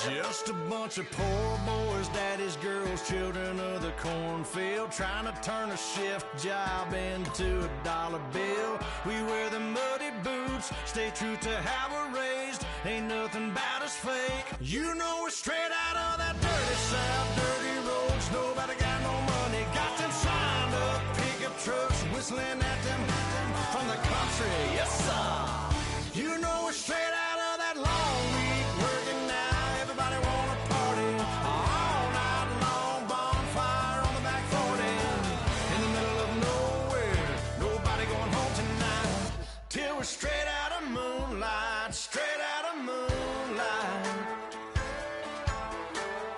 Just a bunch of poor boys, daddy's girls, children of the cornfield, trying to turn a shift job into a dollar bill. We wear the muddy boots, stay true to how we're raised. Ain't nothing about us fake. You know we're straight out of that dirty south, dirty roads. Nobody got no money, got them signed up pickup trucks, whistling at them from the country. Yes, sir. You know we're straight out of that long week working now. Everybody wanna party all night long, bonfire on the back 40 in the middle of nowhere. Nobody going home tonight till we're straight out of moonlight, straight out of moonlight.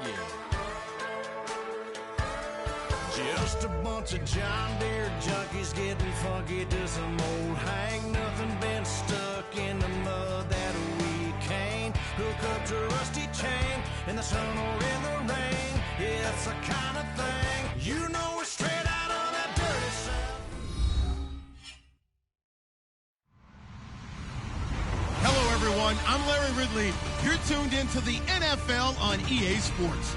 Yeah. Just a bunch of John Deere junkies getting funky to some old hang. Nothing been stuck in the mud that we can't hook up to a rusty chain in the sun or in the rain. Yeah, it's the kind of thing, you know we're straight out of that dirty south. Hello, everyone. I'm Larry Ridley. You're tuned into the NFL on EA Sports.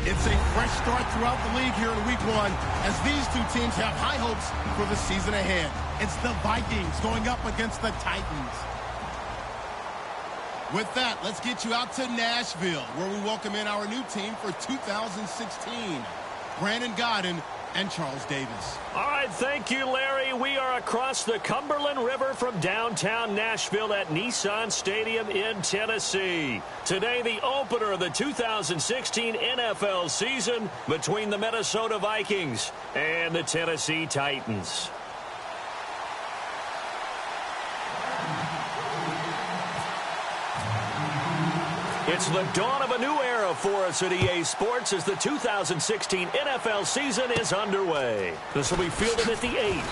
It's a fresh start throughout the league here in Week 1 as these two teams have high hopes for the season ahead. It's the Vikings going up against the Titans. With that, let's get you out to Nashville, where we welcome in our new team for 2016. Brandon Godden and Charles Davis. All right, thank you, Larry. We are across the Cumberland River from downtown Nashville at Nissan Stadium in Tennessee. Today, the opener of the 2016 NFL season between the Minnesota Vikings and the Tennessee Titans. It's the dawn of a new era for us at EA Sports as the 2016 NFL season is underway. This will be fielded at the 8.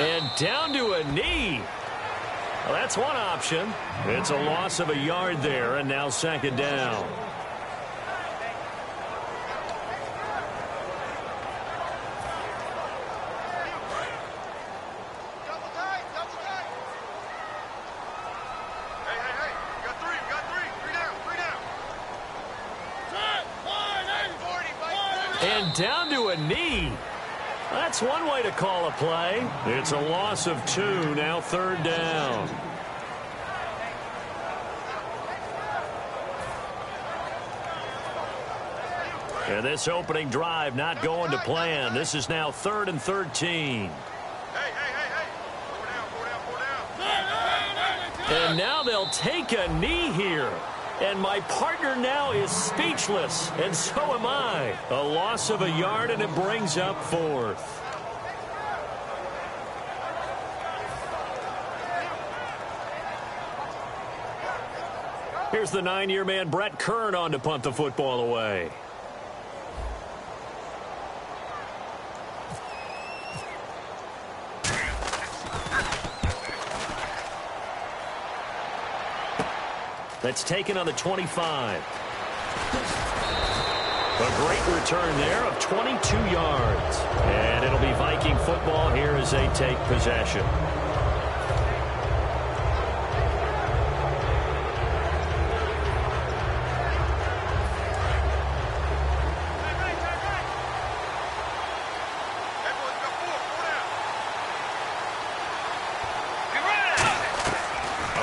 And down to a knee. Well, that's one option. It's a loss of a yard there, and now second down. And down to a knee. That's one way to call a play. It's a loss of 2, now third down. And this opening drive not going to plan. This is now 3rd and 13. And now they'll take a knee here. And my partner now is speechless, and so am I. A loss of a yard, and it brings up 4th. Here's the 9-year man, Brett Kern, on to punt the football away. That's taken on the 25. A great return there of 22 yards. And it'll be Viking football here as they take possession.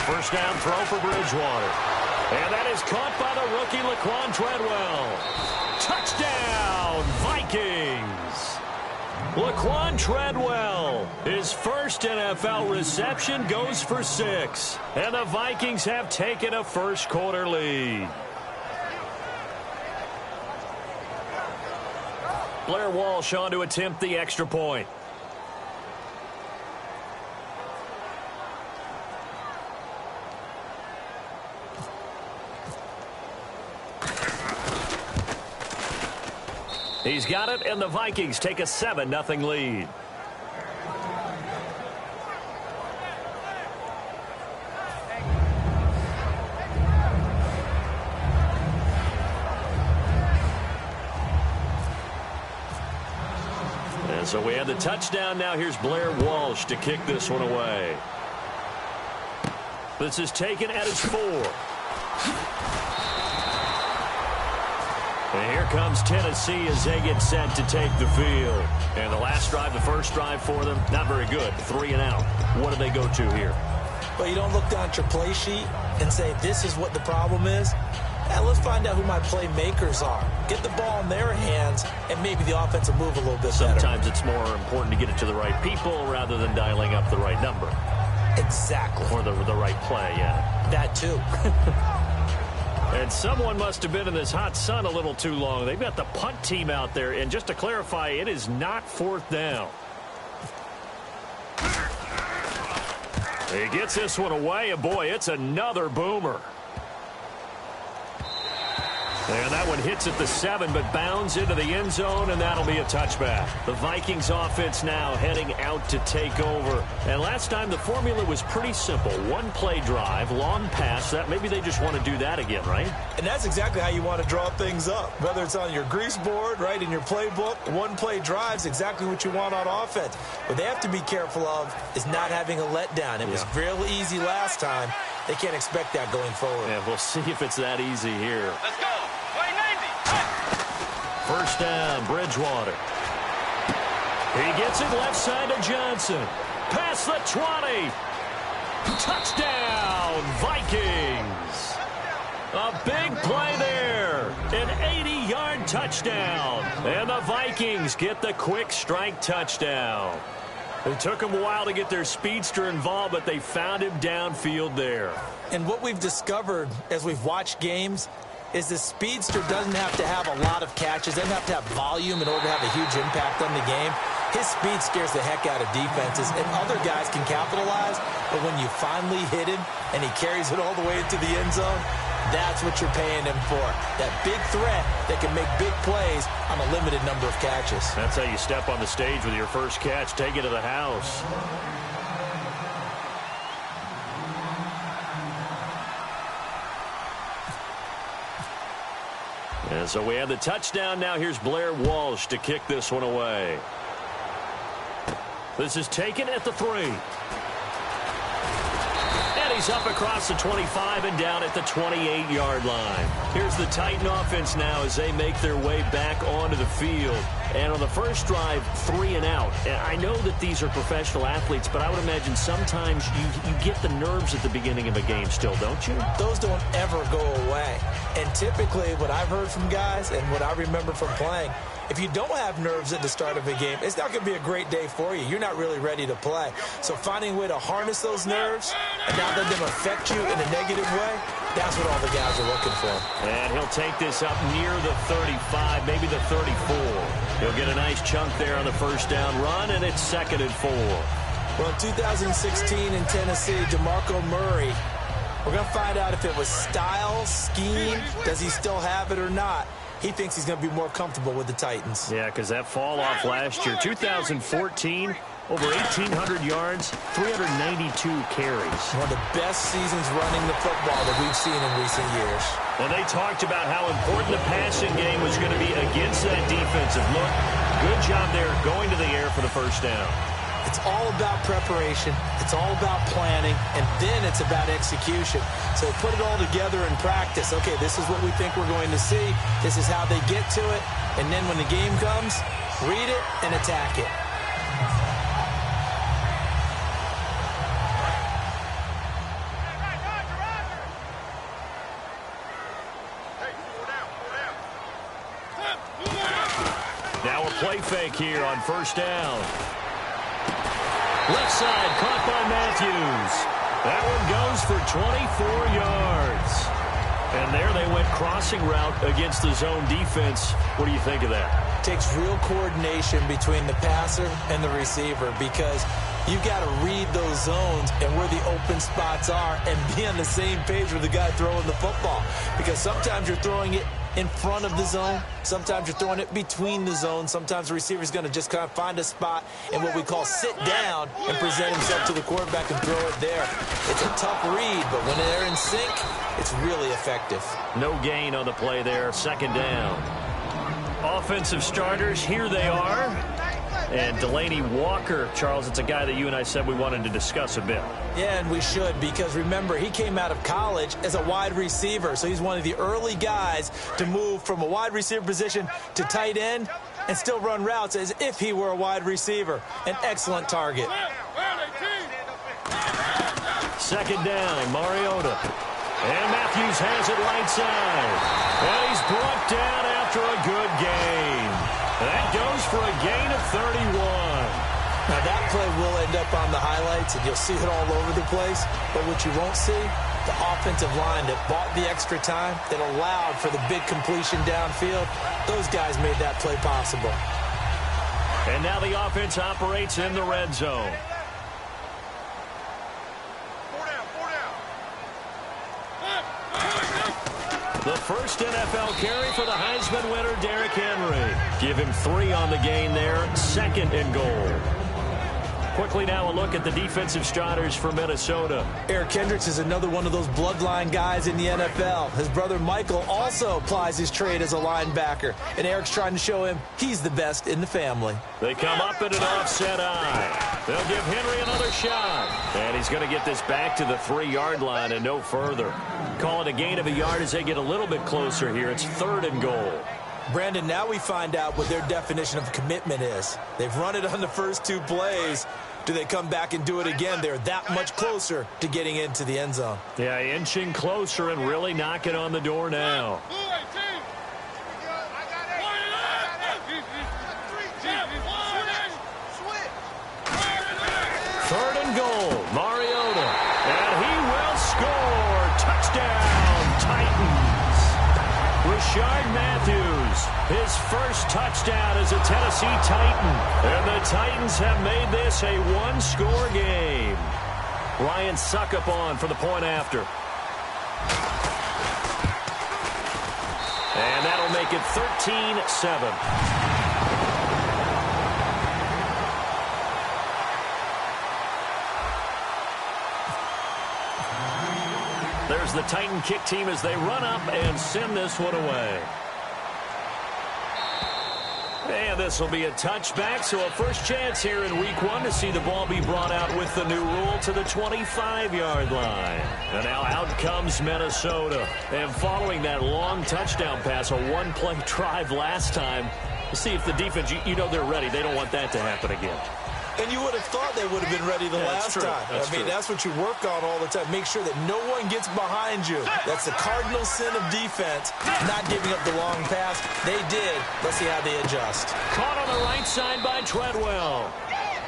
First down throw for Bridgewater. And that is caught by the rookie Laquan Treadwell. Touchdown, Vikings. Laquan Treadwell, his first NFL reception goes for 6. And the Vikings have taken a first-quarter lead. Blair Walsh on to attempt the extra point. He's got it, and the Vikings take a 7-0 lead. And so we have the touchdown. Now here's Blair Walsh to kick this one away. This is taken at his 4. And here comes Tennessee as they get set to take the field. And the last drive, the first drive for them, not very good. 3 and out. What do they go to here? Well, you don't look down at your play sheet and say, this is what the problem is. Now, let's find out who my playmakers are. Get the ball in their hands, and maybe the offense will move a little bit better. Sometimes it's more important to get it to the right people rather than dialing up the right number. Exactly. Or the right play, yeah. That, too. And someone must have been in this hot sun a little too long. They've got the punt team out there. And just to clarify, it is not 4th down. He gets this one away, and boy, it's another boomer. And that one hits at the 7, but bounds into the end zone, and that'll be a touchback. The Vikings offense now heading out to take over. And last time the formula was pretty simple. 1-play drive, long pass. That maybe they just want to do that again, right? And that's exactly how you want to draw things up. Whether it's on your grease board, right, in your playbook, 1-play drive's exactly what you want on offense. What they have to be careful of is not having a letdown. It was real easy last time. They can't expect that going forward. Yeah, we'll see if it's that easy here. Let's go. Play 90. First down, Bridgewater. He gets it left side to Johnson. Past the 20. Touchdown, Vikings. A big play there. An 80-yard touchdown. And the Vikings get the quick strike touchdown. It took them a while to get their speedster involved, but they found him downfield there. And what we've discovered as we've watched games is the speedster doesn't have to have a lot of catches, doesn't have to have volume in order to have a huge impact on the game. His speed scares the heck out of defenses, and other guys can capitalize, but when you finally hit him and he carries it all the way into the end zone, that's what you're paying him for. That big threat that can make big plays on a limited number of catches. That's how you step on the stage with your first catch. Take it to the house. And so we have the touchdown. Now here's Blair Walsh to kick this one away. This is taken at the 3. And he's up across the 25 and down at the 28-yard line. Here's the Titan offense now as they make their way back onto the field. And on the first drive, 3 and out. And I know that these are professional athletes, but I would imagine sometimes you get the nerves at the beginning of a game still, don't you? Those don't ever go away. And typically what I've heard from guys and what I remember from playing, if you don't have nerves at the start of a game, it's not going to be a great day for you. You're not really ready to play. So finding a way to harness those nerves and not let them affect you in a negative way, that's what all the guys are looking for. And he'll take this up near the 35, maybe the 34. He'll get a nice chunk there on the first down run, and it's 2nd and 4. Well, in 2016 in Tennessee, DeMarco Murray, we're going to find out if it was style, scheme, does he still have it or not. He thinks he's going to be more comfortable with the Titans. Yeah, because that fall off last year, 2014, over 1,800 yards, 392 carries. One of the best seasons running the football that we've seen in recent years. And they talked about how important the passing game was going to be against that defensive look. Good job there going to the air for the first down. It's all about preparation. It's all about planning. And then it's about execution. So put it all together in practice. Okay, this is what we think we're going to see. This is how they get to it. And then when the game comes, read it and attack it. Now a play fake here on first down. Left side, caught by Matthews. That one goes for 24 yards. And there they went crossing route against the zone defense. What do you think of that? Takes real coordination between the passer and the receiver because you got to read those zones and where the open spots are and be on the same page with the guy throwing the football. Because sometimes you're throwing it in front of the zone. Sometimes you're throwing it between the zones. Sometimes the receiver's going to just kind of find a spot and what we call sit down and present himself to the quarterback and throw it there. It's a tough read, but when they're in sync, it's really effective. No gain on the play there. Second down. Offensive starters, here they are. And Delaney Walker, Charles, it's a guy that you and I said we wanted to discuss a bit. Yeah, and we should, because remember, he came out of college as a wide receiver, so he's one of the early guys to move from a wide receiver position to tight end and still run routes as if he were a wide receiver. An excellent target. Second down, Mariota. And Matthews has it right side. And he's brought down after a good gain. That goes for a gain of 31. Now that play will end up on the highlights, and you'll see it all over the place. But what you won't see, the offensive line that bought the extra time, that allowed for the big completion downfield, those guys made that play possible. And now the offense operates in the red zone. The first NFL carry for the Heisman winner, Derrick Henry. Give him 3 on the gain there. Second and goal. Quickly now a look at the defensive starters for Minnesota. Eric Kendricks is another one of those bloodline guys in the NFL. His brother Michael also applies his trade as a linebacker. And Eric's trying to show him he's the best in the family. They come up at an offset eye. They'll give Henry another shot. And he's going to get this back to the 3-yard line and no further. Call it a gain of a yard as they get a little bit closer here. It's third and goal. Brandon, now we find out what their definition of commitment is. They've run it on the first 2 plays. Do they come back and do it again? They're that much closer to getting into the end zone. Yeah, inching closer and really knocking on the door now. Third and goal, Mariota. And he will score. Touchdown, Titans. Rashard Matthews, his first touchdown as a Tennessee Titan. And the Titans have made this a 1-score game. Ryan Suckup on for the point after. And that'll make it 13-7. There's the Titan kick team as they run up and send this one away. And this will be a touchback, so a first chance here in week 1 to see the ball be brought out with the new rule to the 25-yard line. And now out comes Minnesota. And following that long touchdown pass, a 1-play drive last time, we'll see if the defense, you know they're ready. They don't want that to happen again. And you would have thought they would have been ready the last time. That's what you work on all the time. Make sure that no one gets behind you. That's the cardinal sin of defense, not giving up the long pass. They did. Let's see how they adjust. Caught on the right side by Treadwell.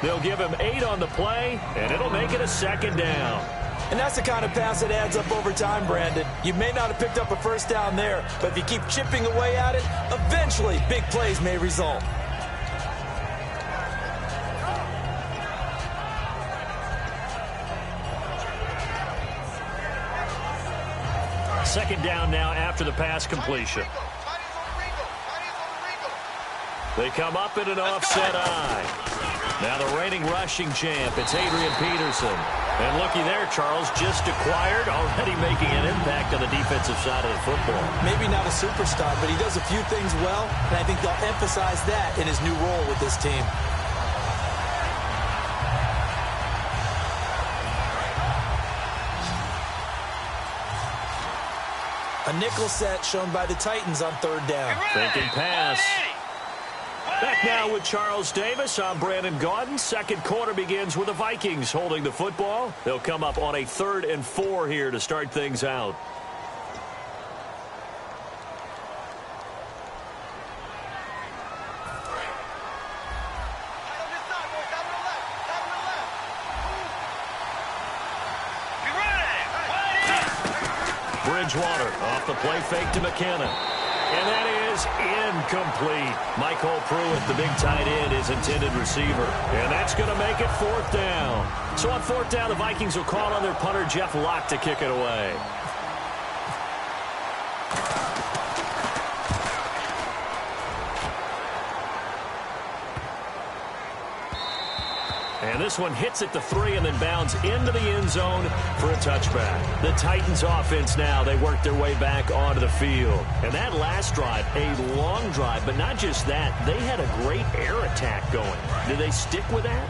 They'll give him 8 on the play, and it'll make it a second down. And that's the kind of pass that adds up over time, Brandon. You may not have picked up a first down there, but if you keep chipping away at it, eventually big plays may result. Second down now after the pass completion. They come up in an offset eye. Now the reigning rushing champ, it's Adrian Peterson. And looky there, Charles, just acquired, already making an impact on the defensive side of the football. Maybe not a superstar, but he does a few things well, and I think they'll emphasize that in his new role with this team. A nickel set shown by the Titans on third down. Thinking pass. Back now with Charles Davis. I'm Brandon Gaudin. Second quarter begins with the Vikings holding the football. They'll come up on a 3rd and 4 here to start things out. Bridgewater off the play fake to McKinnon. And that is incomplete. Michael Pruitt, the big tight end, is intended receiver. And that's going to make it 4th down. So on 4th down, the Vikings will call on their punter, Jeff Locke, to kick it away. And this one hits at the 3 and then bounds into the end zone for a touchback. The Titans offense now, they work their way back onto the field. And that last drive, a long drive, but not just that, they had a great air attack going. Did they stick with that?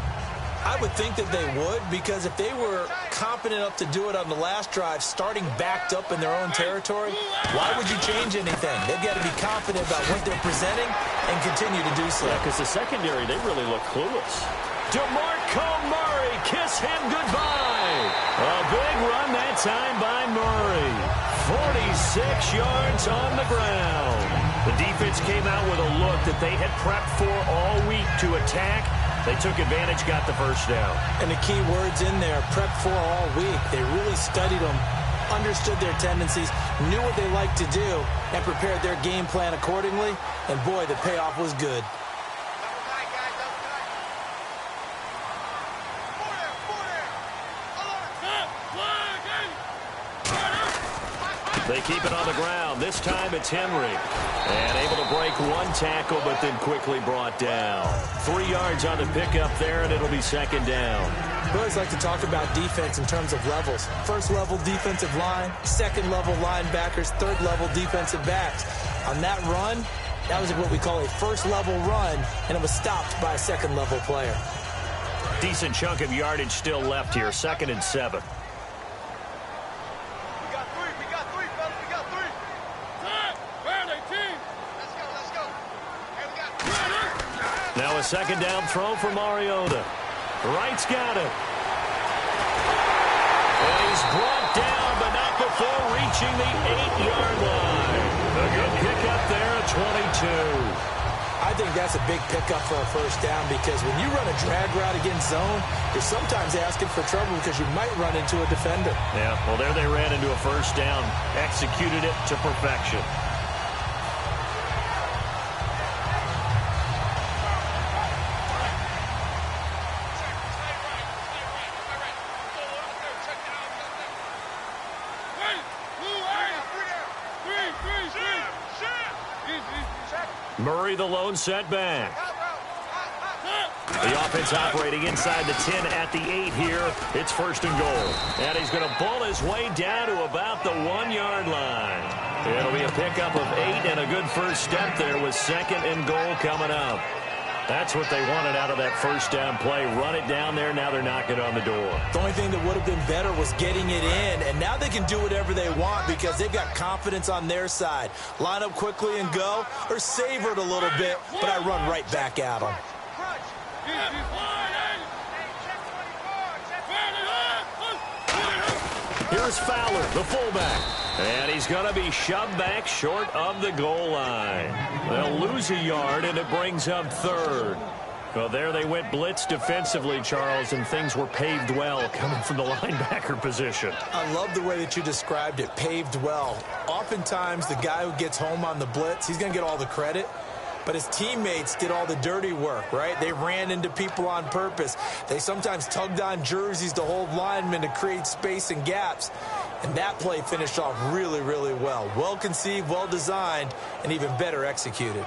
I would think that they would, because if they were competent enough to do it on the last drive, starting backed up in their own territory, why would you change anything? They've got to be confident about what they're presenting and continue to do so. Yeah, because the secondary, they really look clueless. DeMarco Murray, kiss him goodbye. A big run that time by Murray. 46 yards on the ground. The defense came out with a look that they had prepped for all week to attack. They took advantage, got the first down. And the key words in there, prep for all week. They really studied them, understood their tendencies, knew what they liked to do, and prepared their game plan accordingly. And boy, the payoff was good. They keep it on the ground. This time it's Henry. And able to break one tackle, but then quickly brought down. 3 yards on the pickup there, and it'll be 2nd down. We always like to talk about defense in terms of levels. 1st level defensive line, 2nd level linebackers, 3rd level defensive backs. On that run, that was what we call a 1st level run, and it was stopped by a 2nd level player. Decent chunk of yardage still left here. 2nd and 7. Now a 2nd down throw for Mariota. Wright's got it. And he's brought down, but not before reaching the 8-yard line. A good pickup there at 22. I think that's a big pickup for a 1st down, because when you run a drag route against zone, you're sometimes asking for trouble because you might run into a defender. Yeah, well, there they ran into a 1st down. Executed it to perfection. Murray, the lone setback. The offense operating inside the 10 at the 8 here. It's 1st and goal. And he's going to bull his way down to about the 1-yard line. It'll be a pickup of 8 and a good first step there with 2nd and goal coming up. That's what they wanted out of that 1st down play. Run it down there. Now they're knocking on the door. The only thing that would have been better was getting it in, and now they can do whatever they want because they've got confidence on their side. Line up quickly and go, or savor it a little bit, but I run right back at them. Here's Fowler, the fullback. And he's going to be shoved back short of the goal line. They'll lose a yard, and it brings up 3rd. Well, there they went blitz defensively, Charles, and things were paved well coming from the linebacker position. I love the way that you described it, paved well. Oftentimes, the guy who gets home on the blitz, he's going to get all the credit. But his teammates did all the dirty work, right? They ran into people on purpose. They sometimes tugged on jerseys to hold linemen to create space and gaps. And that play finished off really, really well. Well conceived, well designed, and even better executed.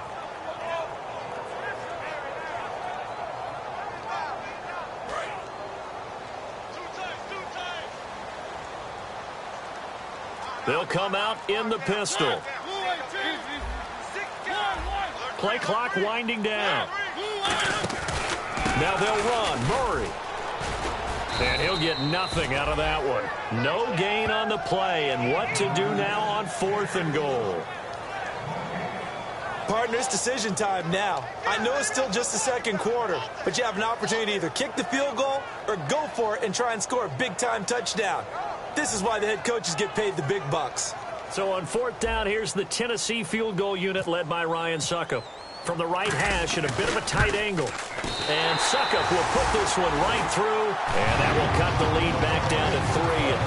They'll come out in the pistol. Play clock winding down. Now they'll run. Murray. And he'll get nothing out of that one. No gain on the play. And what to do now on 4th and goal. Partner, it's decision time now. I know it's still just the 2nd quarter, but you have an opportunity to either kick the field goal or go for it and try and score a big-time touchdown. This is why the head coaches get paid the big bucks. So on 4th down, here's the Tennessee field goal unit led by Ryan Suckup. From the right hash at a bit of a tight angle. And Suckup will put this one right through, and that will cut the lead back down to 3 at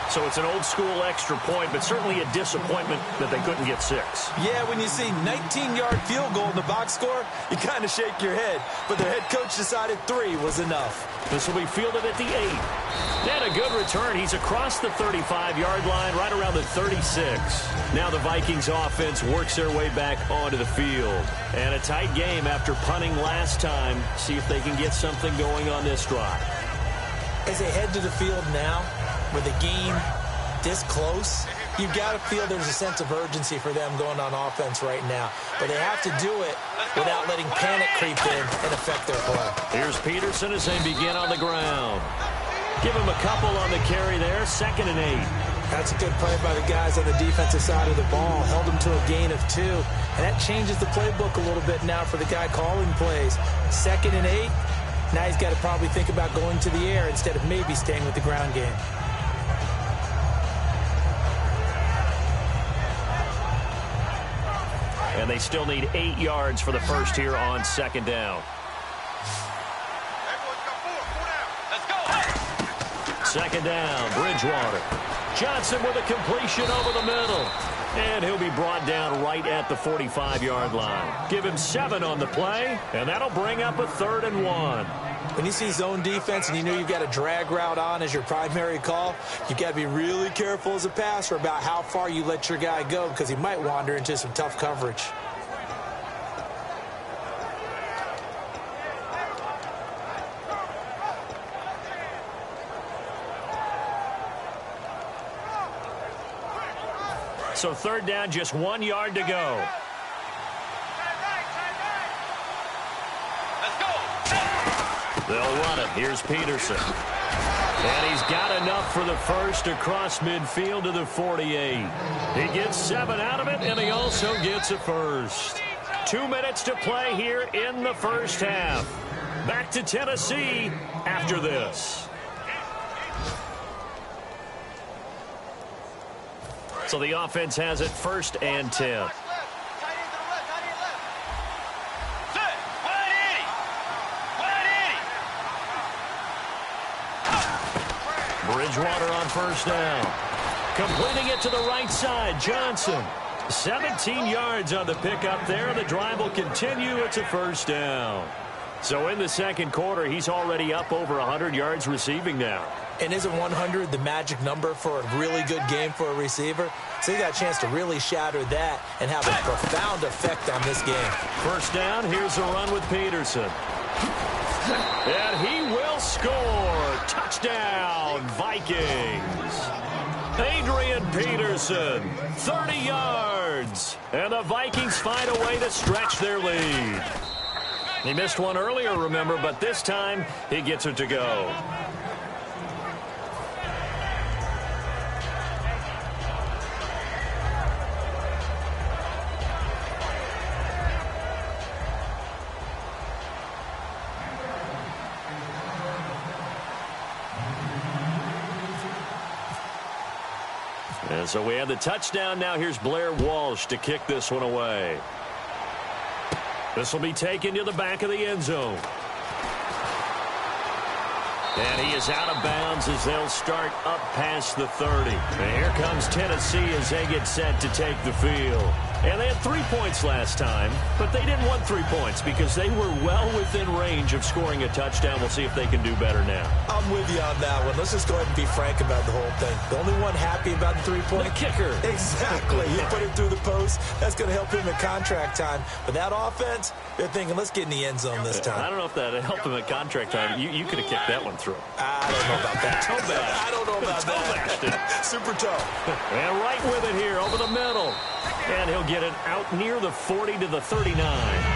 13-10. So it's an old-school extra point, but certainly a disappointment that they couldn't get 6. Yeah, when you see 19-yard field goal in the box score, you kind of shake your head. But their head coach decided 3 was enough. This will be fielded at the 8. And a good return. He's across the 35-yard line, right around the 36. Now the Vikings offense works their way back onto the field. And a tight game after punting last time. See if they can get something going on this drive. As they head to the field now, with a game this close, you've got to feel there's a sense of urgency for them going on offense right now. But they have to do it without letting panic creep in and affect their play. Here's Peterson as they begin on the ground. Give him a couple on the carry there, 2nd and 8. That's a good play by the guys on the defensive side of the ball. Held them to a gain of 2. And that changes the playbook a little bit now for the guy calling plays. 2nd and 8. Now he's got to probably think about going to the air instead of maybe staying with the ground game. And they still need 8 yards for the first here on 2nd down. Second down, Bridgewater. Johnson with a completion over the middle. And he'll be brought down right at the 45-yard line. Give him 7 on the play, and that'll bring up a 3rd and 1. When you see zone defense and you know you've got a drag route on as your primary call, you've got to be really careful as a passer about how far you let your guy go because he might wander into some tough coverage. So 3rd down, just 1 yard to go. They'll run it. Here's Peterson. And he's got enough for the first across midfield to the 48. He gets 7 out of it, and he also gets a first. 2 minutes to play here in the first half. Back to Tennessee after this. So the offense has it 1st and 10. Bridgewater on 1st down. Completing it to the right side, Johnson. 17 yards on the pickup there. The drive will continue. It's a 1st down. So in the 2nd quarter, he's already up over 100 yards receiving now. And isn't 100 the magic number for a really good game for a receiver? So he got a chance to really shatter that and have a profound effect on this game. 1st down, here's a run with Peterson. And he will score. Touchdown, Vikings. Adrian Peterson, 30 yards. And the Vikings find a way to stretch their lead. He missed one earlier, remember, but this time he gets it to go. And so we have the touchdown. Now here's Blair Walsh to kick this one away. This will be taken to the back of the end zone. And he is out of bounds as they'll start up past the 30. And here comes Tennessee as they get set to take the field. And they had 3 points last time, but they didn't want 3 points because they were well within range of scoring a touchdown. We'll see if they can do better now. I'm with you on that one. Let's just go ahead and be frank about the whole thing. The only one happy about the 3-point? The kicker. Exactly. He put it through the post. That's going to help him in contract time. But that offense, they're thinking, let's get in the end zone this time. I don't know if that helped him at contract time. You could have kicked that one through. I don't know about that. Toe bash. I don't know about that. Super toe. And right with it here over the middle. And he'll get it out near the 40 to the 39.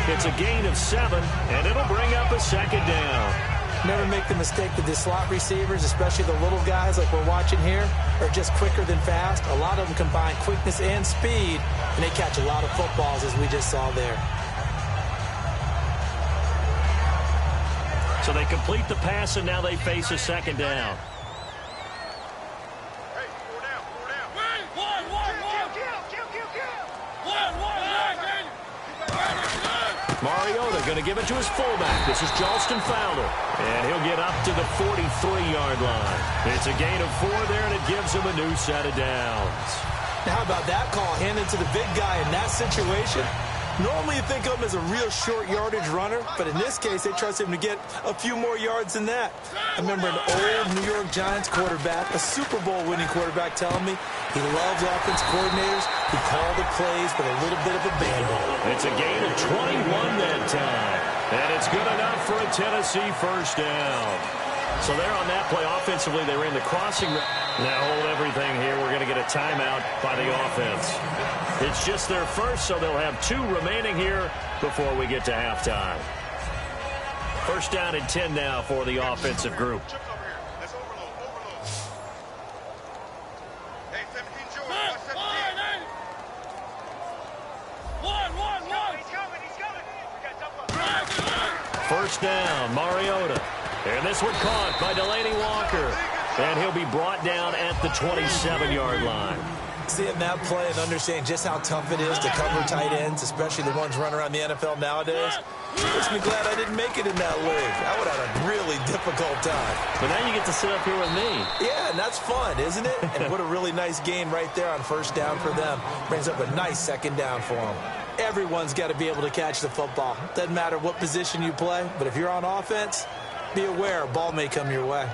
It's a gain of 7, and it'll bring up a 2nd down. Never make the mistake that the slot receivers, especially the little guys like we're watching here, are just quicker than fast. A lot of them combine quickness and speed, and they catch a lot of footballs, as we just saw there. So they complete the pass, and now they face a 2nd down. Mariota going to give it to his fullback. This is Jalston Fowler. And he'll get up to the 43-yard line. It's a gain of 4 there, and it gives him a new set of downs. Now, how about that call? Hand it to the big guy in that situation. Normally you think of him as a real short yardage runner, but in this case, they trust him to get a few more yards than that. I remember an old New York Giants quarterback, a Super Bowl winning quarterback, telling me he loves offense coordinators who call the plays with a little bit of abandon. It's a gain of 21 that time, and it's good enough for a Tennessee first down. So there on that play, offensively, they ran the crossing. Now hold everything here. We're going to get a timeout by the offense. It's just their first, so they'll have 2 remaining here before we get to halftime. First down and 10 now for the offensive group. First down, Mariota. And this one caught by Delaney Walker. And he'll be brought down at the 27-yard line. Seeing that play and understanding just how tough it is to cover tight ends, especially the ones running around the NFL nowadays, makes me glad I didn't make it in that league. I would have had a really difficult time. But now you get to sit up here with me. Yeah, and that's fun, isn't it? And what a really nice gain right there on first down for them. Brings up a nice second down for them. Everyone's got to be able to catch the football. Doesn't matter what position you play, but if you're on offense, be aware a ball may come your way.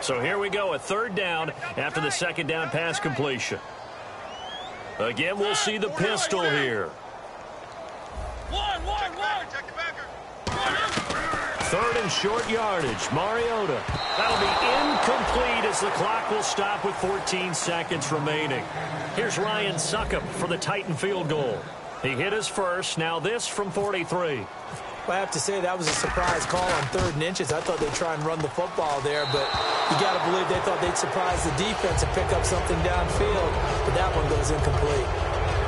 So here we go, a third down after the second down pass completion. Again, we'll see the pistol here. Third and short yardage, Mariota. That'll be incomplete as the clock will stop with 14 seconds remaining. Here's Ryan Succop for the Titan field goal. He hit his first, now this from 43. Well, I have to say that was a surprise call on 3rd and inches. I thought they'd try and run the football there, but you got to believe they thought they'd surprise the defense and pick up something downfield, but that one goes incomplete.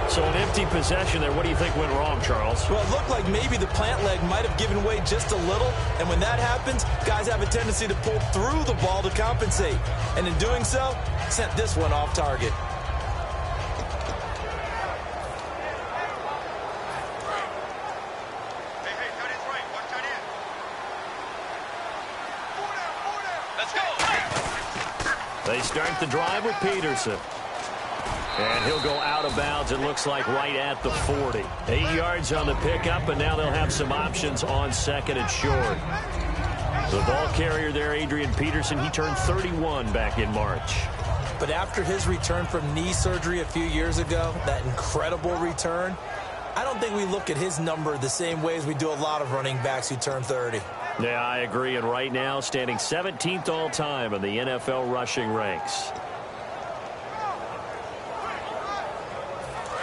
So an empty possession there. What do you think went wrong, Charles? Well, it looked like maybe the plant leg might have given way just a little, and when that happens, guys have a tendency to pull through the ball to compensate, and in doing so, sent this one off target. They start the drive with Peterson. And he'll go out of bounds, it looks like, right at the 40. 8 yards on the pickup, and now they'll have some options on second and short. The ball carrier there, Adrian Peterson, he turned 31 back in March. But after his return from knee surgery a few years ago, that incredible return, I don't think we look at his number the same way as we do a lot of running backs who turn 30. Yeah, I agree. And right now, standing 17th all-time in the NFL rushing ranks.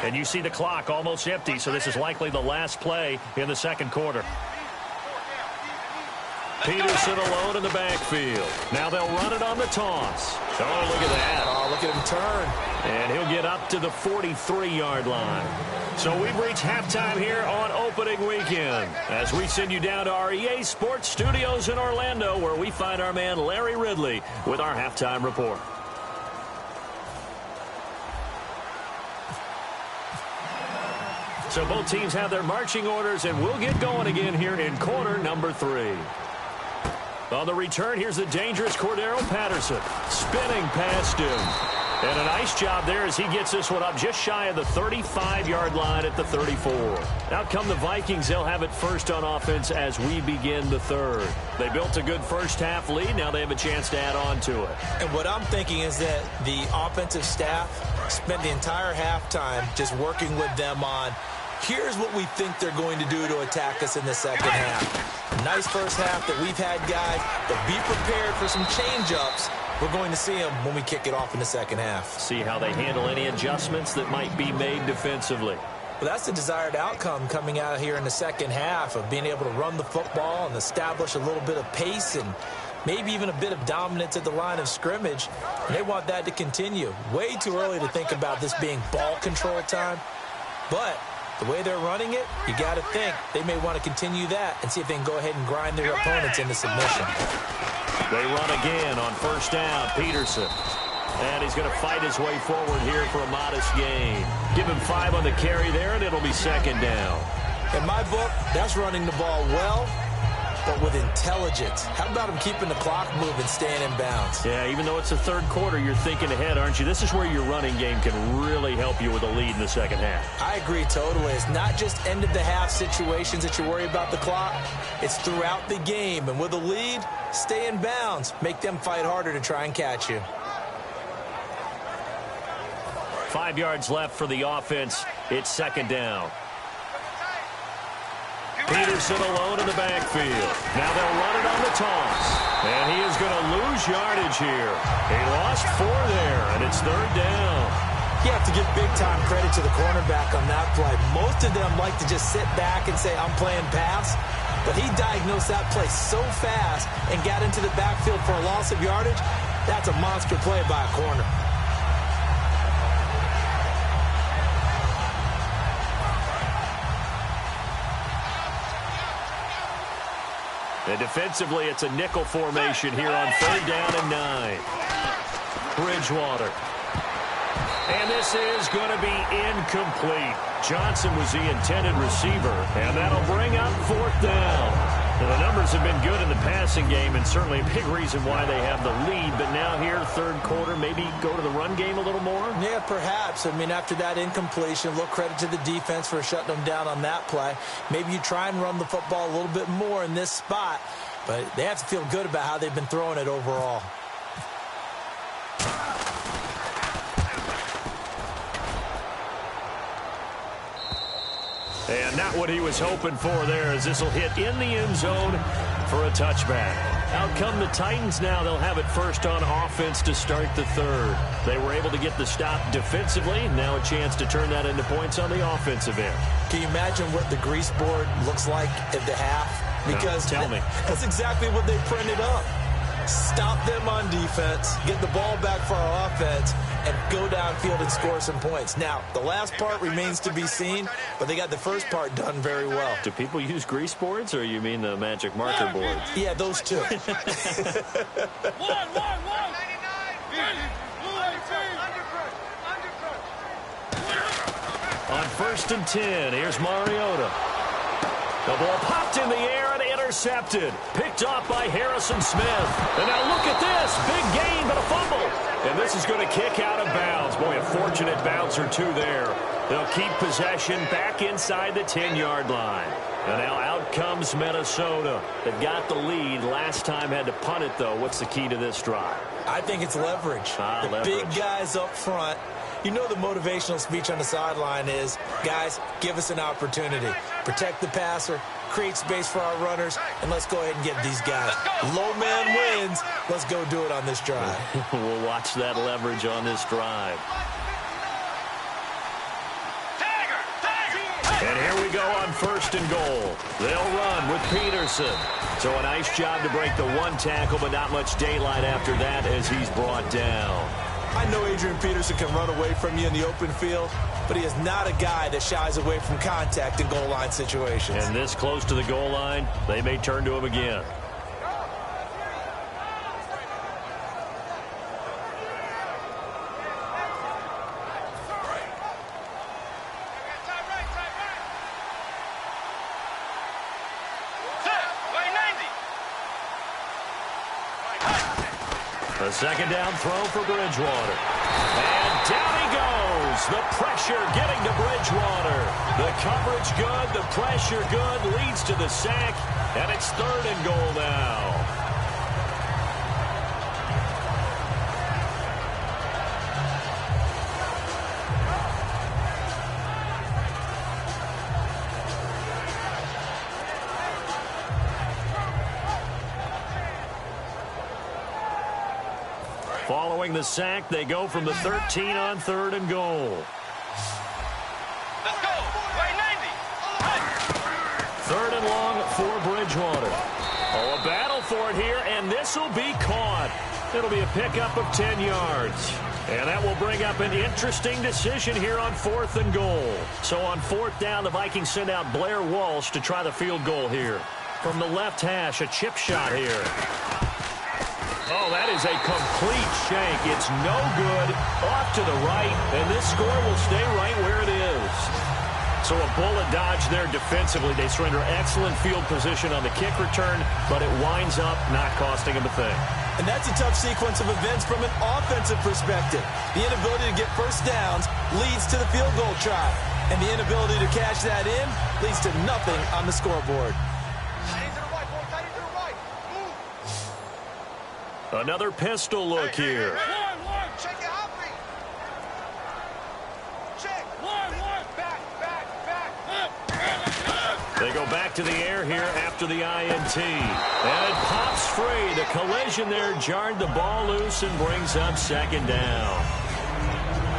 And you see the clock almost empty, so this is likely the last play in the second quarter. Peterson alone in the backfield. Now they'll run it on the toss. Oh, look at that. Oh, look at him turn. And he'll get up to the 43-yard line. So we've reached halftime here on opening weekend as we send you down to our EA Sports Studios in Orlando, where we find our man Larry Ridley with our halftime report. So both teams have their marching orders, and we'll get going again here in quarter number 3. On the return, here's the dangerous Cordero Patterson, spinning past him. And a nice job there as he gets this one up just shy of the 35-yard line at the 34. Out come the Vikings. They'll have it first on offense as we begin the third. They built a good first-half lead. Now they have a chance to add on to it. And what I'm thinking is that the offensive staff spent the entire halftime just working with them on, here's what we think they're going to do to attack us in the second half. Nice first half that we've had, guys, but be prepared for some change-ups. We're going to see them when we kick it off in the second half. See how they handle any adjustments that might be made defensively. Well, that's the desired outcome coming out here in the second half of being able to run the football and establish a little bit of pace and maybe even a bit of dominance at the line of scrimmage. And they want that to continue. Way too early to think about this being ball control time. But the way they're running it, you got to think they may want to continue that and see if they can go ahead and grind their opponents into submission. They run again on first down. Peterson And he's going to fight his way forward here for a modest gain. Give him 5 on the carry there, and it'll be second down. In my book, that's running the ball well, but with intelligence. How about him keeping the clock moving, staying in bounds? Yeah, even though it's the third quarter, you're thinking ahead, aren't you? This is where your running game can really help you with a lead in the second half. I agree totally. It's not just end-of-the-half situations that you worry about the clock. It's throughout the game. And with a lead, stay in bounds. Make them fight harder to try and catch you. 5 yards left for the offense. It's second down. Peterson alone in the backfield. Now they'll run it on the toss. And he is going to lose yardage here. He lost 4 there, and it's third down. You have to give big-time credit to the cornerback on that play. Most of them like to just sit back and say, I'm playing pass. But he diagnosed that play so fast and got into the backfield for a loss of yardage. That's a monster play by a corner. And defensively, it's a nickel formation here on third down and 9. Bridgewater. And this is going to be incomplete. Johnson was the intended receiver, and that'll bring up fourth down. Now, the numbers have been good in the passing game, and certainly a big reason why they have the lead. But now here, third quarter, maybe go to the run game a little more? Yeah, perhaps. I mean, after that incompletion, a little credit to the defense for shutting them down on that play. Maybe you try and run the football a little bit more in this spot, but they have to feel good about how they've been throwing it overall. And not what he was hoping for there, as this will hit in the end zone for a touchback. Out come the Titans now. They'll have it first on offense to start the third. They were able to get the stop defensively. Now a chance to turn that into points on the offensive end. Can you imagine what the grease board looks like at the half? Because no, tell me. That's exactly what they printed up. Stop them on defense, get the ball back for our offense, and go downfield and score some points. Now, the last part remains to be seen, but they got the first part done very well. Do people use grease boards, or you mean the magic marker boards? Yeah, those two. On first and 10, here's Mariota. The ball popped in the air and intercepted. Picked off by Harrison Smith. And now look at this. Big gain, but a fumble. And this is going to kick out of bounds. Boy, a fortunate bounce or two there. They'll keep possession back inside the 10-yard line. And now out comes Minnesota. They've got the lead. Last time had to punt it, though. What's the key to this drive? I think it's leverage. The big guys up front. You know the motivational speech on the sideline is, guys, give us an opportunity. Protect the passer, create space for our runners, and let's go ahead and get these guys. Low man wins. Let's go do it on this drive. We'll watch that leverage on this drive. And here we go on first and goal. They'll run with Peterson. So a nice job to break the one tackle, but not much daylight after that as he's brought down. I know Adrian Peterson can run away from you in the open field, but he is not a guy that shies away from contact in goal line situations. And this close to the goal line, they may turn to him again. A second down throw for Bridgewater. And down he goes. The pressure getting to Bridgewater. The coverage good. The pressure good. Leads to the sack. And it's third and goal now. Following the sack, they go from the 13 on third and goal. Let's go. Right 90. Third and long for Bridgewater. Oh, a battle for it here, and this will be caught. It'll be a pickup of 10 yards. And that will bring up an interesting decision here on fourth and goal. So on fourth down, the Vikings send out Blair Walsh to try the field goal here. From the left hash, a chip shot here. Oh, that is a complete shank. It's no good. Off to the right, and this score will stay right where it is. So a bullet dodge there defensively. They surrender excellent field position on the kick return, but it winds up not costing them a thing. And that's a tough sequence of events from an offensive perspective. The inability to get first downs leads to the field goal try. And the inability to cash that in leads to nothing on the scoreboard. Another pistol look here. Check it out, me. Check. Back. They go back to the air here after the INT. And it pops free. The collision there jarred the ball loose and brings up second down.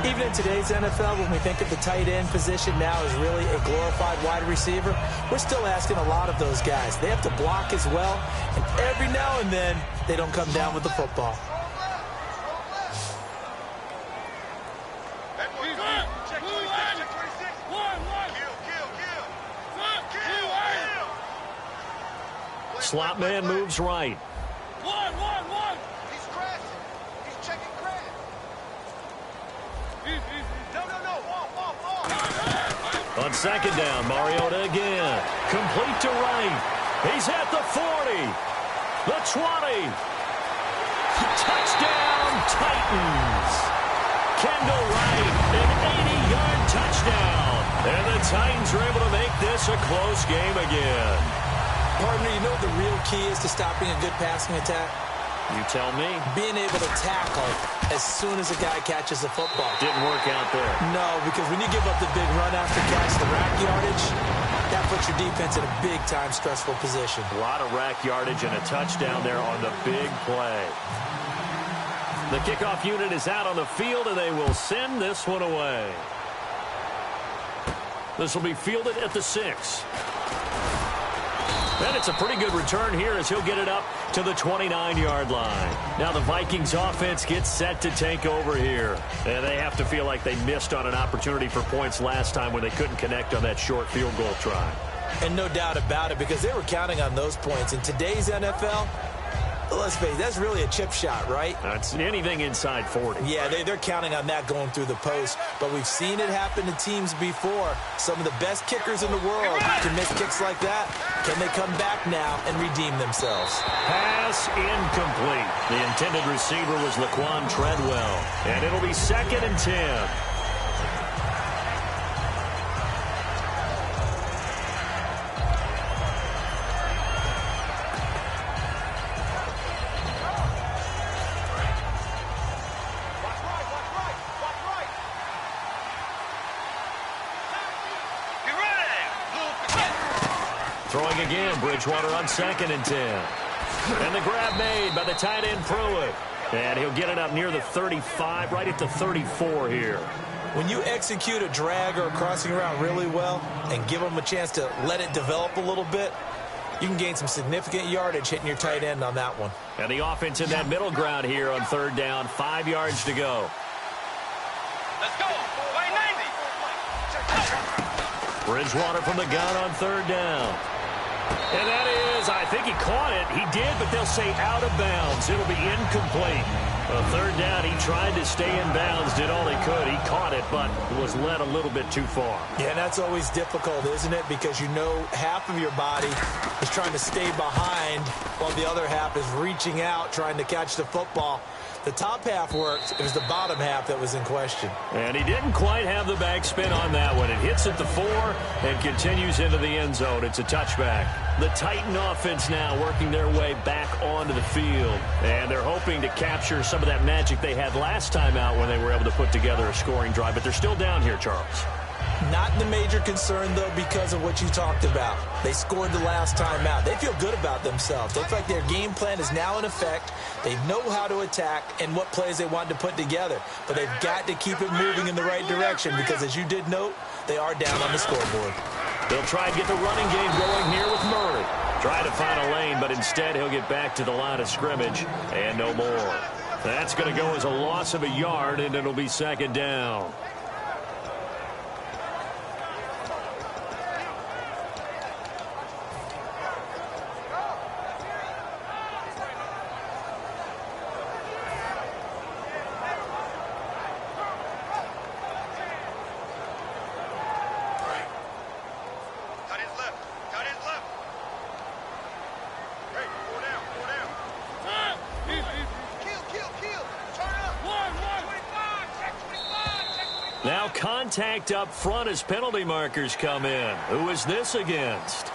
Even in today's NFL, when we think of the tight end position now as really a glorified wide receiver, we're still asking a lot of those guys. They have to block as well, and every now and then, they don't come down with the football. Slot man moves right. He's crashing. He's checking crash. No. On second down, Mariota again. Complete to right. He's at the 40. The 20. Touchdown, Titans. Kendall Wright, an 80-yard touchdown. And the Titans are able to make this a close game again. Partner, you know what the real key is to stopping a good passing attack? You tell me. Being able to tackle as soon as a guy catches the football. Didn't work out there. No, because when you give up the big run after catch, the rack yardage, that puts your defense in a big-time stressful position. A lot of rack yardage and a touchdown there on the big play. The kickoff unit is out on the field, and they will send this one away. This will be fielded at the 6. And it's a pretty good return here as he'll get it up to the 29-yard line. Now the Vikings offense gets set to take over here. And they have to feel like they missed on an opportunity for points last time when they couldn't connect on that short field goal try. And no doubt about it, because they were counting on those points. In today's NFL, let's face it, that's really a chip shot, right? That's anything inside 40. Yeah, they're counting on that going through the post. But we've seen it happen to teams before. Some of the best kickers in the world can miss kicks like that. Can they come back now and redeem themselves? Pass incomplete. The intended receiver was Laquan Treadwell. And it'll be 2nd and 10. Throwing again, Bridgewater on 2nd and 10. And the grab made by the tight end Pruitt. And he'll get it up near the 35, right at the 34 here. When you execute a drag or a crossing route really well and give them a chance to let it develop a little bit, you can gain some significant yardage hitting your tight end on that one. And the offense in that middle ground here on 3rd down, 5 yards to go. Let's go. Way 90. Bridgewater from the gun on 3rd down. And that is, I think he caught it. He did, but they'll say out of bounds. It'll be incomplete. On 3rd down, he tried to stay in bounds, did all he could. He caught it, but was led a little bit too far. Yeah, and that's always difficult, isn't it? Because you know half of your body is trying to stay behind while the other half is reaching out, trying to catch the football. The top half worked. It was the bottom half that was in question. And he didn't quite have the backspin on that one. It hits at the 4 and continues into the end zone. It's a touchback. The Titan offense now working their way back onto the field. And they're hoping to capture some of that magic they had last time out when they were able to put together a scoring drive. But they're still down here, Charles. Not the major concern, though, because of what you talked about. They scored the last time out. They feel good about themselves. They feel like their game plan is now in effect. They know how to attack and what plays they want to put together. But they've got to keep it moving in the right direction because, as you did note, they are down on the scoreboard. They'll try and get the running game going here with Murray. Try to find a lane, but instead he'll get back to the line of scrimmage and no more. That's going to go as a loss of a yard, and it'll be 2nd down. contact up front as penalty markers come in. Who is this against?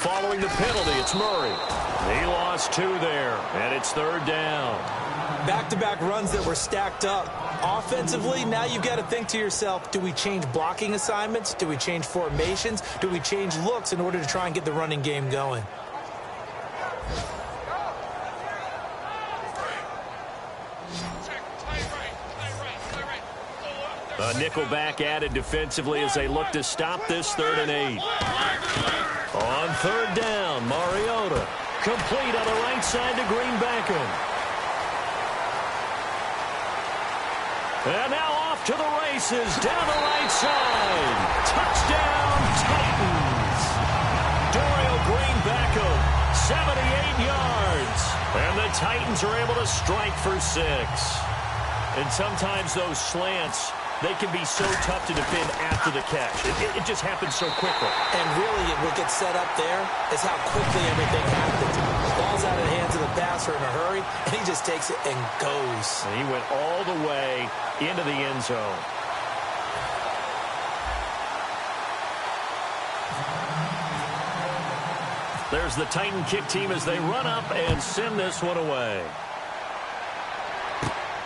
Following the penalty, it's Murray. He lost 2 there, and it's 3rd down. Back-to-back runs that were stacked up. Offensively, now you've got to think to yourself, do we change blocking assignments? Do we change formations? Do we change looks in order to try and get the running game going? A nickelback added defensively as they look to stop this 3rd and 8. On 3rd down, Mariota. Complete on the right side to Greenbackum. And now off to the races down the right side. Touchdown, Titans. Dorial Greenbackum, 78 yards. And the Titans are able to strike for 6. And sometimes those slants, they can be so tough to defend after the catch. It just happens so quickly. And really, what gets set up there is how quickly everything happens. The ball's out of the hands of the passer in a hurry, and he just takes it and goes. And he went all the way into the end zone. There's the Titan kick team as they run up and send this one away.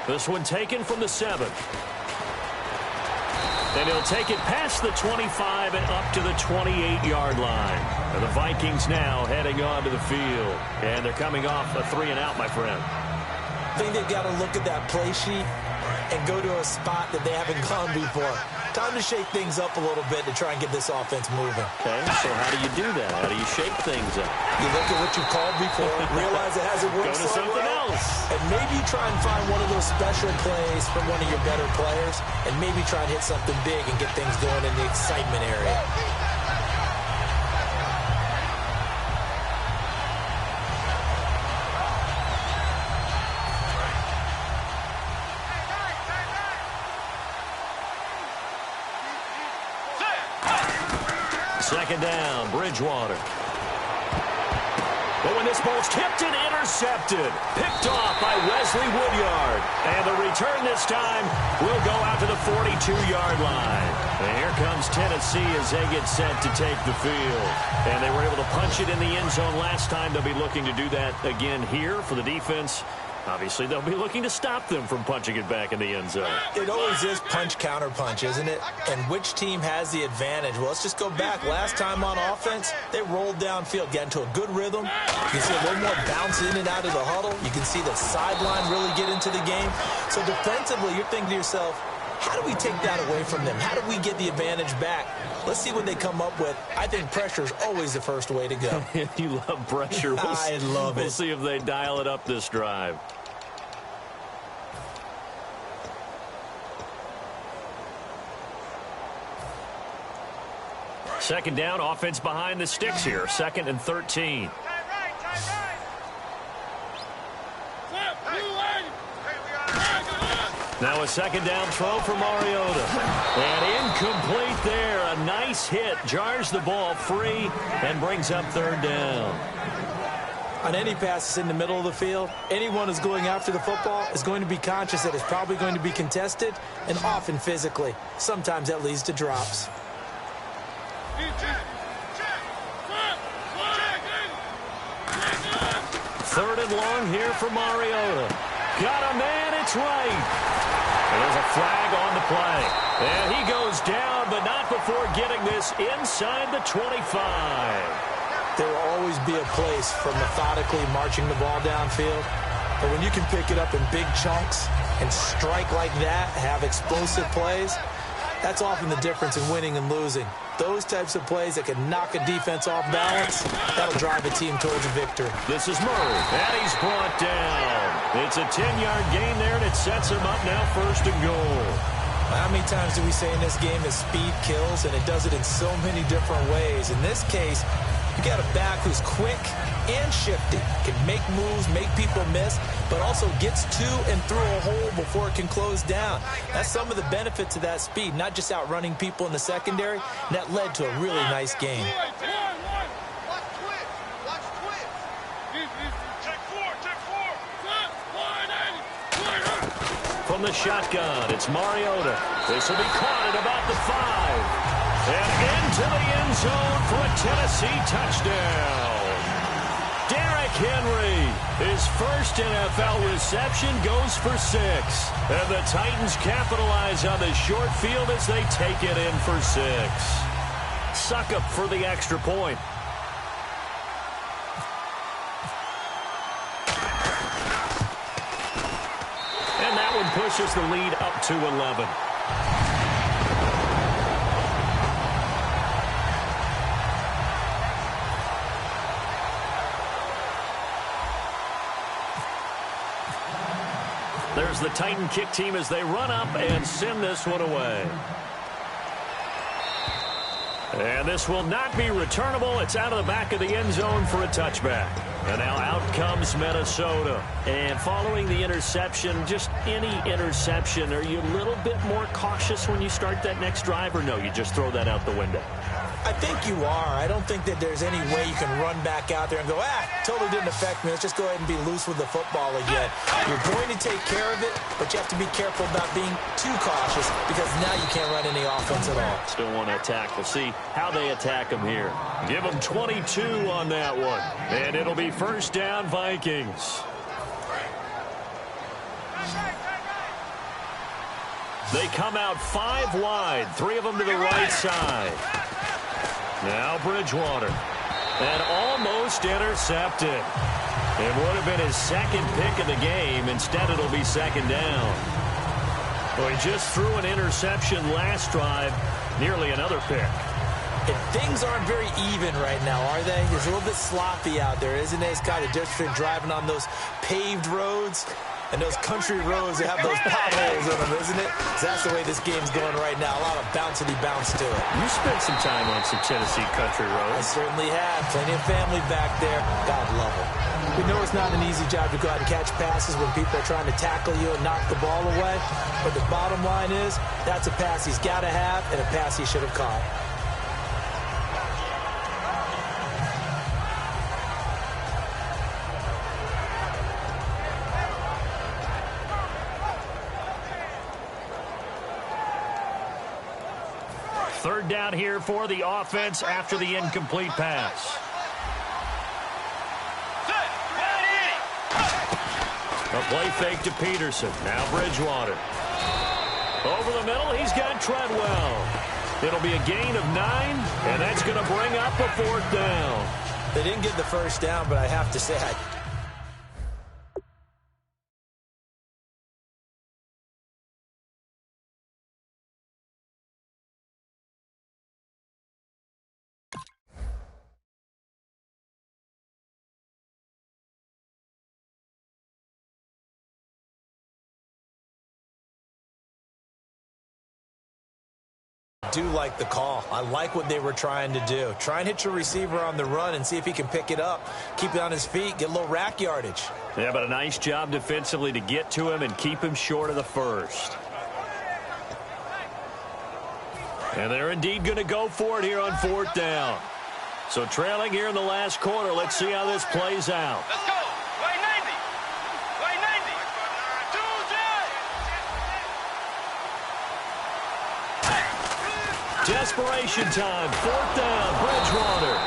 This one taken from the 7. And he'll take it past the 25 and up to the 28-yard line. And the Vikings now heading onto the field. And they're coming off a 3-and-out, my friend. I think they've got to look at that play sheet and go to a spot that they haven't gone before. Time to shake things up a little bit to try and get this offense moving. Okay, so how do you do that? How do you shake things up? You look at what you called before, realize it hasn't worked Go to something else. and maybe try and find one of those special plays from one of your better players, and maybe try and hit something big and get things going in the excitement area. Second down, Bridgewater. But when this ball's tipped and intercepted, picked off by Wesley Woodyard. And the return this time will go out to the 42-yard line. And here comes Tennessee as they get set to take the field. And they were able to punch it in the end zone last time. They'll be looking to do that again here for the defense. Obviously, they'll be looking to stop them from punching it back in the end zone. It always is punch-counter-punch, isn't it? And which team has the advantage? Well, let's just go back. Last time on offense, they rolled downfield, got into a good rhythm. You can see a little more bounce in and out of the huddle. You can see the sideline really get into the game. So defensively, you're thinking to yourself, how do we take that away from them? How do we get the advantage back? Let's see what they come up with. I think pressure is always the first way to go. You love pressure. I love it. We'll see if they dial it up this drive. Second down, offense behind the sticks here. 2nd and 13. Now a second down throw for Mariota. And incomplete there. A nice hit. Jars the ball free and brings up 3rd down. On any passes in the middle of the field, anyone who's going after the football is going to be conscious that it's probably going to be contested and often physically. Sometimes that leads to drops. 3rd and long here for Mariota. Got a man, it's right. And there's a flag on the play. And he goes down, but not before getting this inside the 25. There will always be a place for methodically marching the ball downfield. But when you can pick it up in big chunks and strike like that, have explosive plays, that's often the difference in winning and losing. Those types of plays that can knock a defense off balance, that'll drive a team towards a victory. This is Murray, and he's brought down. It's a 10-yard gain there, and it sets him up now 1st and goal. How many times do we say in this game that speed kills, and it does it in so many different ways? In this case, You got a back who's quick and shifty, can make moves, make people miss, but also gets to and through a hole before it can close down. That's some of the benefits of that speed, not just outrunning people in the secondary, and that led to a really nice game. Watch twitch. Watch twitch. Check four. From the shotgun, it's Mariota. This will be caught at about the 5. And into the end zone for a Tennessee touchdown. Derrick Henry, his first NFL reception, goes for 6. And the Titans capitalize on the short field as they take it in for 6. Succop for the extra point. And that one pushes the lead up to 11. There's the Titan kick team as they run up and send this one away. And this will not be returnable. It's out of the back of the end zone for a touchback. And now out comes Minnesota. And following the interception, just any interception, are you a little bit more cautious when you start that next drive, or no, you just throw that out the window? I think you are. I don't think that there's any way you can run back out there and go, totally didn't affect me. Let's just go ahead and be loose with the football again. You're going to take care of it, but you have to be careful about being too cautious because now you can't run any offense at all. Still want to attack. We'll see how they attack them here. Give them 22 on that one. And it'll be first down, Vikings. They come out 5 wide, 3 of them to the right side. Now Bridgewater. And almost intercepted. It would have been his second pick of the game. Instead, it'll be second down. Well, he just threw an interception last drive. Nearly another pick. And things aren't very even right now, are they? It's a little bit sloppy out there, isn't it? It's kind of different between driving on those paved roads and those country roads that have those potholes in them, isn't it? So that's the way this game's going right now. A lot of bouncy bounce to it. You spent some time on some Tennessee country roads. I certainly have. Plenty of family back there. God love it. We know it's not an easy job to go out and catch passes when people are trying to tackle you and knock the ball away. But the bottom line is, that's a pass he's got to have and a pass he should have caught. Third down here for the offense after the incomplete pass. A play fake to Peterson. Now Bridgewater. Over the middle, he's got Treadwell. It'll be a gain of 9, and that's going to bring up a 4th down. They didn't get the first down, but I have to say, do like the call. I like what they were trying to do. Try and hit your receiver on the run and see if he can pick it up. Keep it on his feet. Get a little rack yardage. Yeah, but a nice job defensively to get to him and keep him short of the first. And they're indeed going to go for it here on 4th down. So trailing here in the last quarter. Let's see how this plays out. Let's go. Right 90. Right 90. Desperation time. 4th down. Bridgewater.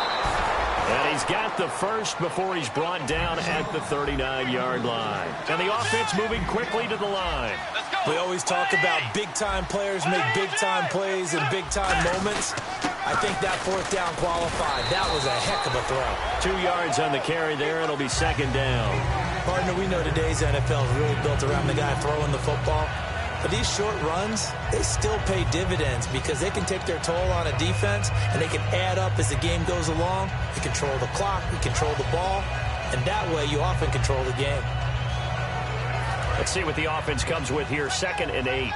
And he's got the first before he's brought down at the 39-yard line. And the offense moving quickly to the line. We always talk about big-time players make big-time plays in big-time moments. I think that 4th down qualified. That was a heck of a throw. 2 yards on the carry there. It'll be second down. Partner, we know today's NFL is really built around the guy throwing the football. But these short runs, they still pay dividends because they can take their toll on a defense and they can add up as the game goes along. You control the clock, you control the ball, and that way you often control the game. Let's see what the offense comes with here. 2nd and 8.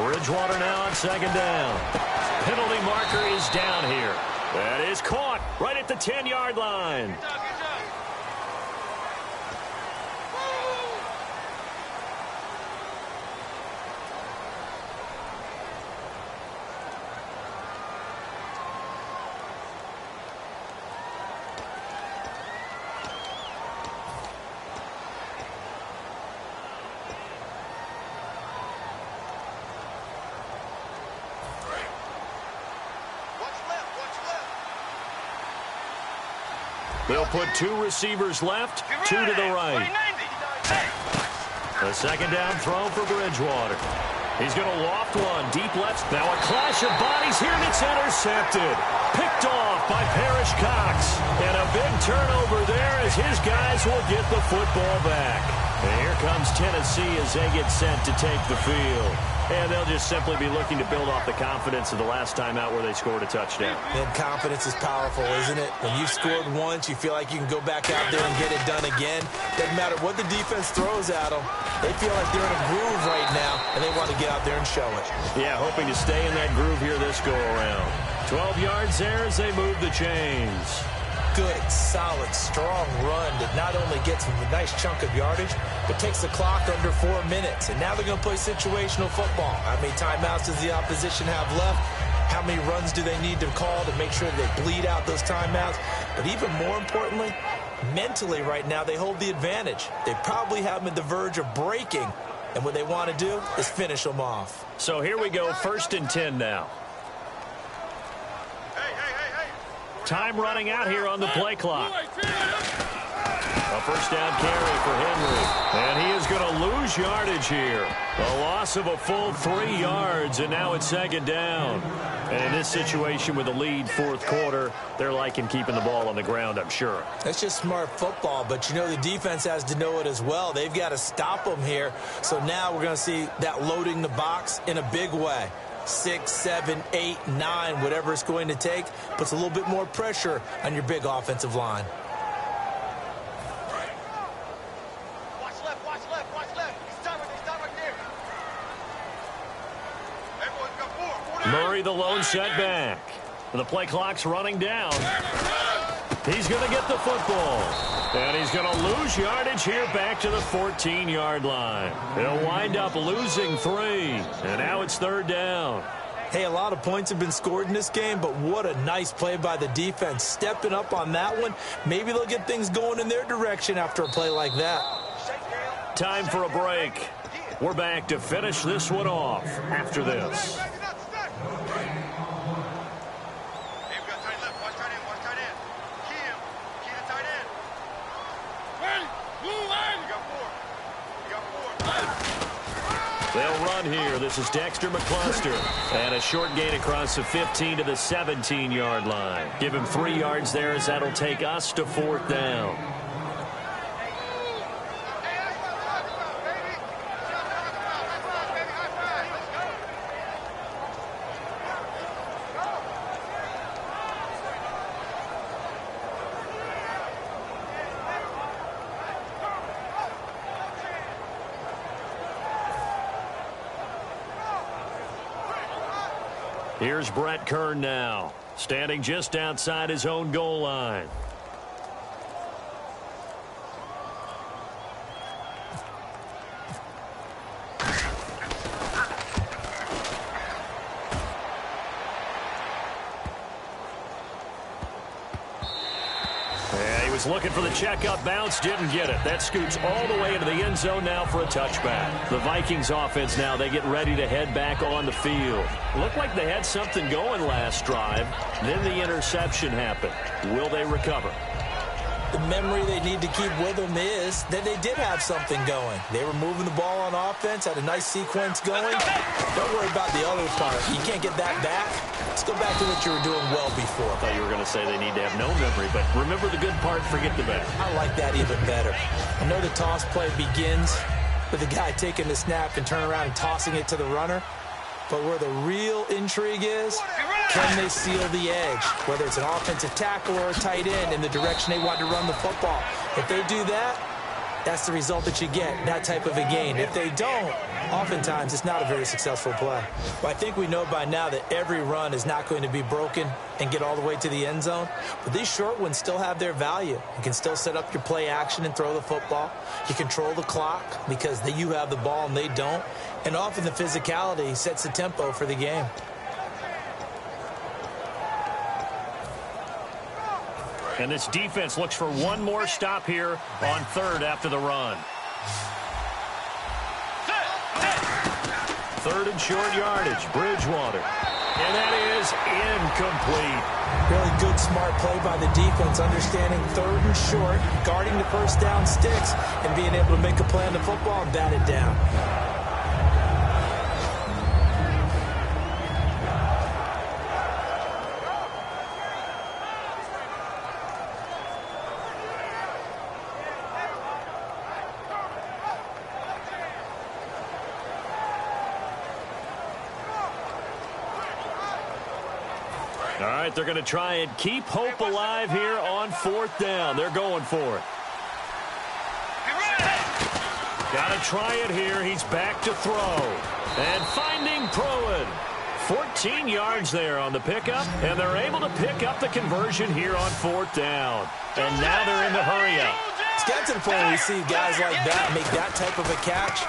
Bridgewater now on second down. Penalty marker is down here. That is caught right at the 10-yard line. They'll put 2 receivers left, 2 to the right. A second down throw for Bridgewater. He's going to loft one, deep left. Now a clash of bodies here, and it's intercepted. Picked off by Parrish Cox. And a big turnover there as his guys will get the football back. And here comes Tennessee as they get sent to take the field. And they'll just simply be looking to build off the confidence of the last time out where they scored a touchdown. And confidence is powerful, isn't it? When you've scored once, you feel like you can go back out there and get it done again. Doesn't matter what the defense throws at them. They feel like they're in a groove right now, and they want to get out there and show it. Yeah, hoping to stay in that groove here this go-around. 12 yards there as they move the chains. Good, solid, strong run that not only gets them a nice chunk of yardage, but takes the clock under 4 minutes. And now they're going to play situational football. How many timeouts does the opposition have left? How many runs do they need to call to make sure they bleed out those timeouts? But even more importantly, mentally right now, they hold the advantage. They probably have them at the verge of breaking. And what they want to do is finish them off. So here we go, 1st and 10 now. Time running out here on the play clock. A first down carry for Henry. And he is going to lose yardage here. A loss of a full 3 yards, and now it's second down. And in this situation with the lead 4th quarter, they're liking keeping the ball on the ground, I'm sure. That's just smart football, but you know the defense has to know it as well. They've got to stop them here. So now we're going to see that loading the box in a big way. 6, 7, 8, 9, whatever it's going to take, puts a little bit more pressure on your big offensive line. Watch left, watch left, watch left. Stop right there. Everyone got 4. Murray the lone setback. The play clock's running down. He's going to get the football. And he's going to lose yardage here back to the 14-yard line. They'll wind up losing 3. And now it's 3rd down. Hey, a lot of points have been scored in this game, but what a nice play by the defense. Stepping up on that one. Maybe they'll get things going in their direction after a play like that. Time for a break. We're back to finish this one off after this. They'll run here. This is Dexter McCluster. And a short gain across the 15 to the 17-yard line. Give him 3 yards there as that'll take us to 4th down. Here's Brett Kern now, standing just outside his own goal line. Looking for the checkup bounce, didn't get it. That scoots all the way into the end zone now for a touchback. The Vikings offense now, they get ready to head back on the field. Looked like they had something going last drive. Then the interception happened. Will they recover? The memory they need to keep with them is that they did have something going. They were moving the ball on offense, had a nice sequence going. Don't worry about the other part. You can't get that back. Let's go back to what you were doing well before. I thought you were going to say they need to have no memory, but remember the good part, forget the bad. I like that even better. I know the toss play begins with the guy taking the snap and turning around and tossing it to the runner. But where the real intrigue is, can they seal the edge? Whether it's an offensive tackle or a tight end in the direction they want to run the football. If they do that, that's the result that you get, that type of a gain. If they don't, oftentimes it's not a very successful play. But I think we know by now that every run is not going to be broken and get all the way to the end zone. But these short ones still have their value. You can still set up your play action and throw the football. You control the clock because you have the ball and they don't. And often the physicality sets the tempo for the game. And this defense looks for one more stop here on third after the run. Third and short yardage, Bridgewater. And that is incomplete. Really good, smart play by the defense, understanding third and short, guarding the first down sticks, and being able to make a play on the football and bat it down. All right, they're going to try and keep hope alive here on fourth down. They're going for it. Got to try it here. He's back to throw. And finding Pruitt. 14 yards there on the pickup, and they're able to pick up the conversion here on fourth down. And now they're in the hurry-up. It's got to the point where you see guys like that make that type of a catch.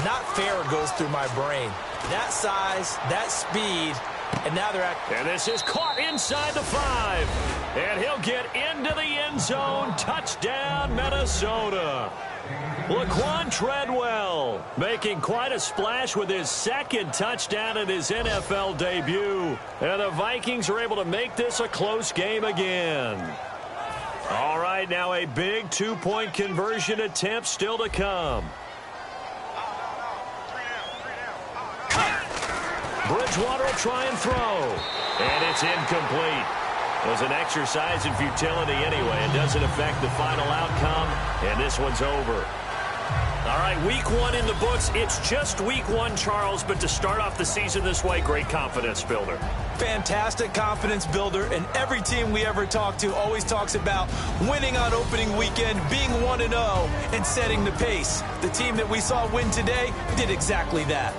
Not fair goes through my brain. That size, that speed, and now they're at... And this is caught inside the 5. And he'll get into the end zone. Touchdown, Minnesota. Laquan Treadwell making quite a splash with his second touchdown in his NFL debut. And the Vikings are able to make this a close game again. All right, now a big two-point conversion attempt still to come. Bridgewater will try and throw. And it's incomplete. It was an exercise in futility anyway. It doesn't affect the final outcome, and this one's over. All right, week 1 in the books. It's just week 1, Charles, but to start off the season this way, great confidence builder. Fantastic confidence builder, and every team we ever talk to always talks about winning on opening weekend, being 1-0, and setting the pace. The team that we saw win today did exactly that.